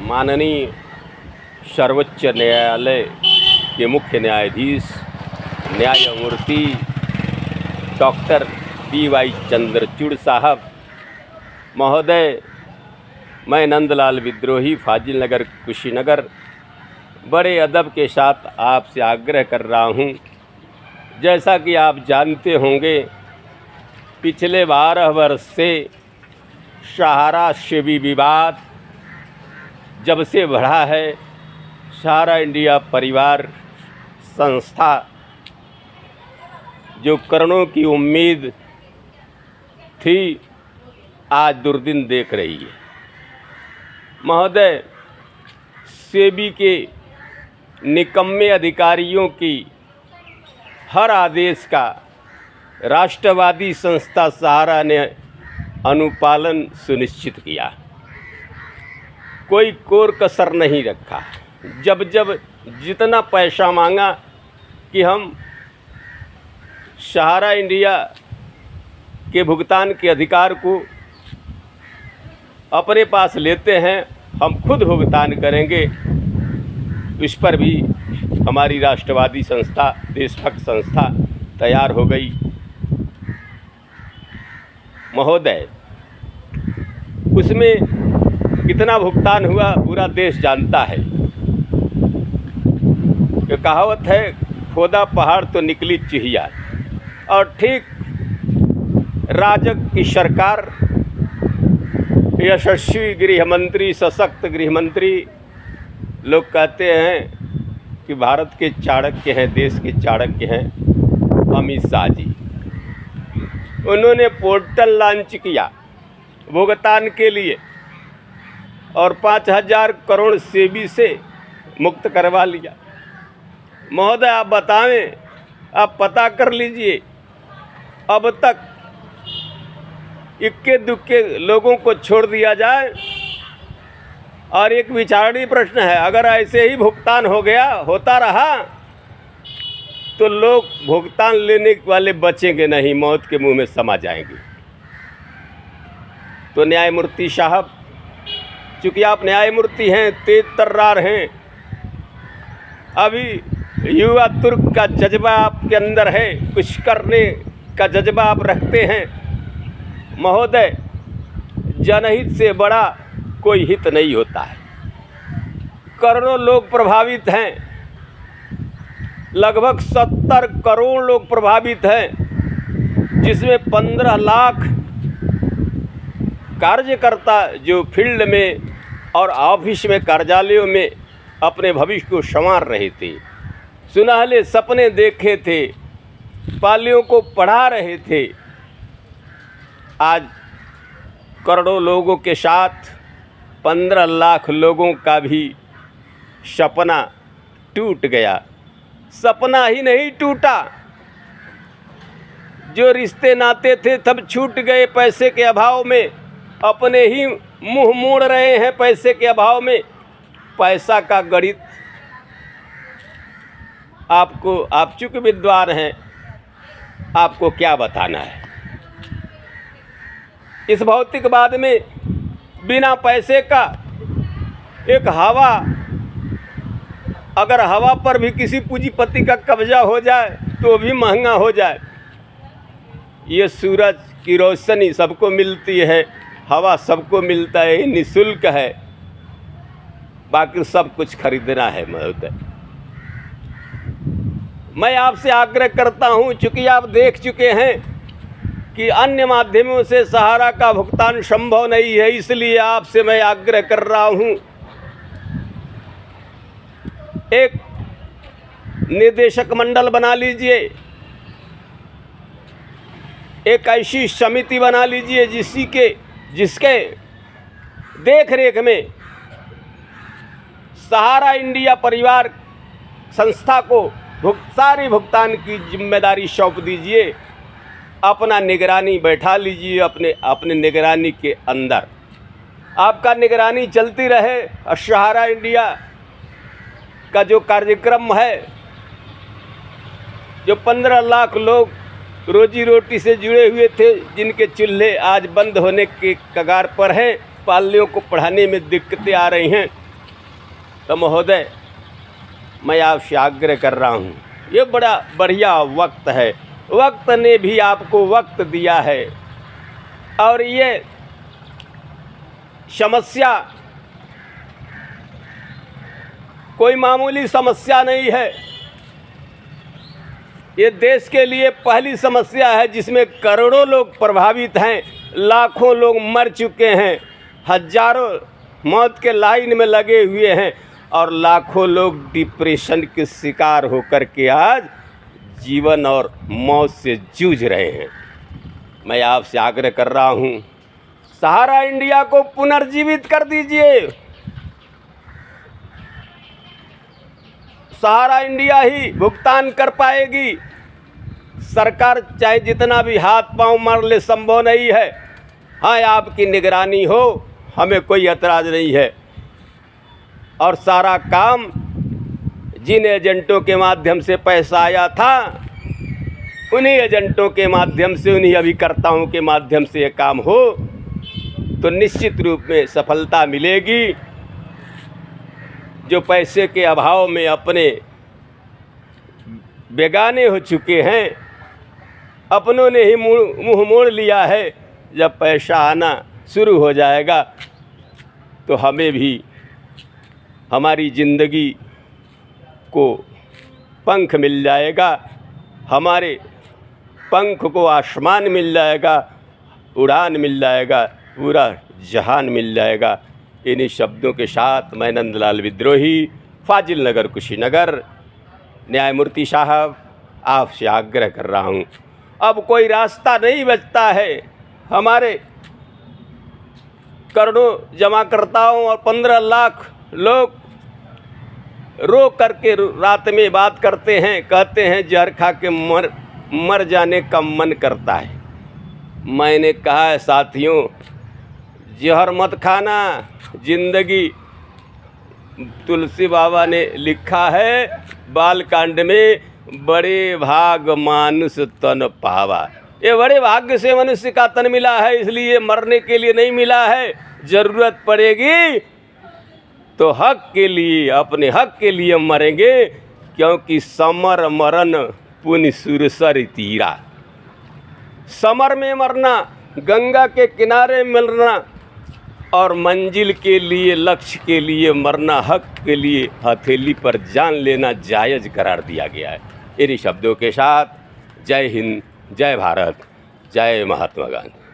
माननीय सर्वोच्च न्यायालय के मुख्य न्यायाधीश न्यायमूर्ति डॉक्टर DY चंद्रचूड़ साहब महोदय, मैं नंदलाल विद्रोही फाजिल नगर कुशीनगर बड़े अदब के साथ आपसे आग्रह कर रहा हूं। जैसा कि आप जानते होंगे, पिछले 12 वर्ष से सहारा शिविर विवाद जब से बढ़ा है, सहारा इंडिया परिवार संस्था जो करोड़ों की उम्मीद थी, आज दुर्दिन देख रही है। महोदय, सेबी के निकम्मे अधिकारियों की हर आदेश का राष्ट्रवादी संस्था सहारा ने अनुपालन सुनिश्चित किया, कोई कोर कसर नहीं रखा। जब जब जितना पैसा मांगा कि हम सहारा इंडिया के भुगतान के अधिकार को अपने पास लेते हैं, हम खुद भुगतान करेंगे, इस पर भी हमारी राष्ट्रवादी संस्था, देशभक्त संस्था तैयार हो गई। महोदय, उसमें कितना भुगतान हुआ पूरा देश जानता है। ये कहावत है, खोदा पहाड़ तो निकली चिड़िया। और ठीक राजग की सरकार, यशस्वी गृह मंत्री, सशक्त गृह मंत्री, लोग कहते हैं कि भारत के चाणक्य हैं, देश के चाणक्य हैं अमित शाह जी। उन्होंने पोर्टल लॉन्च किया भुगतान के लिए और 5000 करोड़ सेबी से मुक्त करवा लिया। महोदय, आप बताएं, आप पता कर लीजिए, अब तक इक्के दुक्के लोगों को छोड़ दिया जाए। और एक विचारणीय प्रश्न है, अगर ऐसे ही भुगतान होता रहा तो लोग भुगतान लेने वाले बचेंगे नहीं, मौत के मुंह में समा जाएंगे। तो न्यायमूर्ति साहब, चूँकि आप न्यायमूर्ति हैं, तेज तर्रार हैं, अभी युवा तुर्क का जज्बा आपके अंदर है, कुछ करने का जज्बा आप रखते हैं। महोदय, जनहित से बड़ा कोई हित नहीं होता है। करोड़ों लोग प्रभावित हैं, लगभग 70 करोड़ लोग प्रभावित हैं, जिसमें 15 लाख कार्यकर्ता जो फील्ड में और ऑफिस में, कार्यालयों में अपने भविष्य को संवार रहे थे, सुनहले सपने देखे थे, पालियों को पढ़ा रहे थे। आज करोड़ों लोगों के साथ 15 लाख लोगों का भी सपना टूट गया। सपना ही नहीं टूटा, जो रिश्ते नाते थे सब छूट गए पैसे के अभाव में, अपने ही मुंह मोड़ रहे हैं पैसे के अभाव में। पैसा का गणित आपको, आप चूंकि विद्वान हैं, आपको क्या बताना है। इस भौतिकवाद में बिना पैसे का एक हवा, अगर हवा पर भी किसी पूंजीपति का कब्जा हो जाए तो भी महंगा हो जाए। ये सूरज की रोशनी सबको मिलती है, हवा सबको मिलता है, ये निःशुल्क है, बाकी सब कुछ खरीदना है। महोदय, मैं आपसे आग्रह करता हूं, चूँकि आप देख चुके हैं कि अन्य माध्यमों से सहारा का भुगतान संभव नहीं है, इसलिए आपसे मैं आग्रह कर रहा हूं, एक निदेशक मंडल बना लीजिए, एक ऐसी समिति बना लीजिए जिसके देख रेख में सहारा इंडिया परिवार संस्था को सारी भुगतान की जिम्मेदारी सौंप दीजिए। अपना निगरानी बैठा लीजिए, अपने निगरानी के अंदर आपका निगरानी चलती रहे। और सहारा इंडिया का जो कार्यक्रम है, जो 15 लाख लोग रोजी रोटी से जुड़े हुए थे, जिनके चूल्हे आज बंद होने के कगार पर हैं, पालियों को पढ़ाने में दिक्कतें आ रही हैं, तो महोदय मैं आपसे आग्रह कर रहा हूँ, ये बड़ा बढ़िया वक्त है, वक्त ने भी आपको वक्त दिया है और ये समस्या कोई मामूली समस्या नहीं है। ये देश के लिए पहली समस्या है जिसमें करोड़ों लोग प्रभावित हैं, लाखों लोग मर चुके हैं, हजारों मौत के लाइन में लगे हुए हैं और लाखों लोग डिप्रेशन के शिकार होकर के आज जीवन और मौत से जूझ रहे हैं। मैं आपसे आग्रह कर रहा हूँ, सहारा इंडिया को पुनर्जीवित कर दीजिए। सहारा इंडिया ही भुगतान कर पाएगी। सरकार चाहे जितना भी हाथ पांव मार ले, संभव नहीं है। हाँ, आपकी निगरानी हो, हमें कोई एतराज़ नहीं है। और सारा काम जिन एजेंटों के माध्यम से पैसा आया था, उन्हीं एजेंटों के माध्यम से, उन्हीं अभिकर्ताओं के माध्यम से ये काम हो तो निश्चित रूप में सफलता मिलेगी। जो पैसे के अभाव में अपने बेगाने हो चुके हैं, अपनों ने ही मुंह मोड़ लिया है, जब पैसा आना शुरू हो जाएगा तो हमें भी हमारी ज़िंदगी को पंख मिल जाएगा, हमारे पंख को आसमान मिल जाएगा, उड़ान मिल जाएगा, पूरा जहान मिल जाएगा। इन्हीं शब्दों के साथ मैं नंदलाल विद्रोही, फाजिल नगर, कुशीनगर, न्यायमूर्ति साहब आपसे आग्रह कर रहा हूँ, अब कोई रास्ता नहीं बचता है। हमारे करोड़ों जमाकर्ताओं और 15 लाख लोग रो करके रात में बात करते हैं, कहते हैं जहर खा के मर जाने का मन करता है। मैंने कहा है साथियों, जहर मत खाना, जिंदगी तुलसी बाबा ने लिखा है बालकांड में, बड़े भाग मानुष तन पावा। ये बड़े भाग्य से मनुष्य का तन मिला है, इसलिए मरने के लिए नहीं मिला है। ज़रूरत पड़ेगी तो हक के लिए, अपने हक के लिए मरेंगे, क्योंकि समर मरण पुण्य सुरसर तीरा। समर में मरना, गंगा के किनारे मिलना और मंजिल के लिए, लक्ष्य के लिए मरना, हक के लिए हथेली पर जान लेना जायज़ करार दिया गया है। इन्हीं शब्दों के साथ जय हिंद, जय भारत, जय महात्मा गांधी।